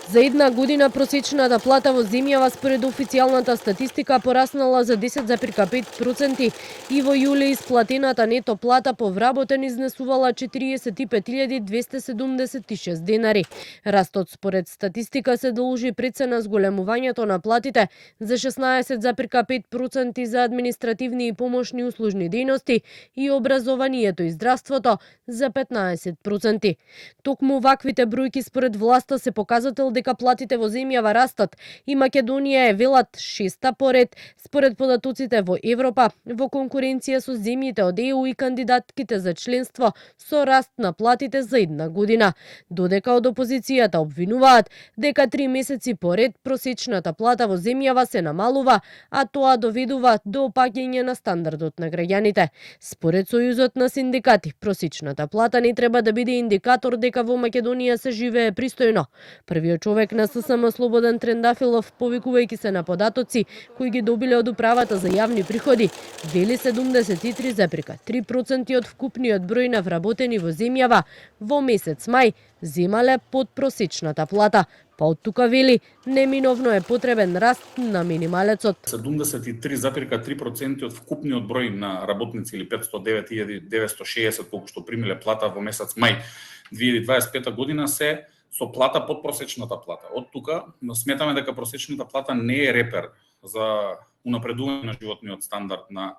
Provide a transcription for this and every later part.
За една година просечната плата во земјава според официјалната статистика пораснала за 10,5% и во јуле исплатената нето плата по вработен изнесувала 45.276 денари. Растот според статистика се должи пред се на зголемувањето на платите за 16,5% за административни и помошни услужни дејности и образованието и здравството за 15%. Токму ваквите бројки според власта се показател дека платите во земјава растат и Македонија е велат шеста поред според податоците во Европа во конкуренција со земјите од ЕУ и кандидатките за членство со раст на платите за една година. Додека од опозицијата обвинуваат дека 3 месеци поред просечната плата во земјава се намалува, а тоа доведува до опаѓање на стандардот на граѓаните. Според Сојузот на синдикати, просечната плата не треба да биде индикатор дека во Македонија се живее пристојно. Првиот човек на ССМ Слободан Трендафилов, повикувајќи се на податоци кои ги добиле од управата за јавни приходи, вели 73,3% од вкупниот број на вработени во земјава во месец мај земале под просечната плата. Па од тука вели, неминовно е потребен раст на минималецот. 73,3% од вкупниот број на работници или 509.960 колку што примиле плата во месец мај 2025 година се со плата под просечната плата. Од тука сметаме дека просечната плата не е репер за унапредување на животниот стандард на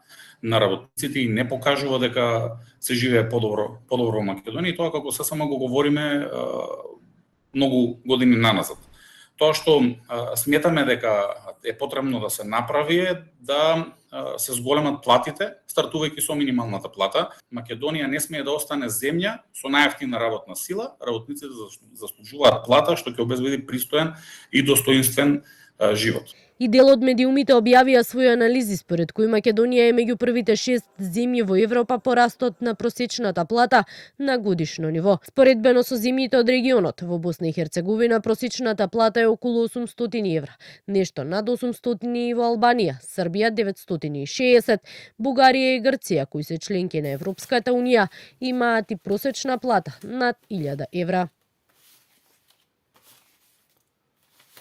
работниците и не покажува дека се живее подобро во Македонија. И тоа како само го говориме многу години наназад. Тоа што сметаме дека е потребно да се направи е да се зголемат платите, стартувајќи со минималната плата. Македонија не смее да остане земја со најевтина работна сила. Работниците заслужуваат плата што ќе обезбеди пристоен и достоинствен живот. И дел од медиумите објавија своји анализи според кои Македонија е меѓу првите 6 земји во Европа по растот на просечната плата на годишно ниво. Споредбено со земјите од регионот, во Босна и Херцеговина просечната плата е околу 800 евра, нешто над 800 и во Албанија, Србија 960, Бугарија и Грција, кои се членки на Европската унија, имаат и просечна плата над 1000 евра.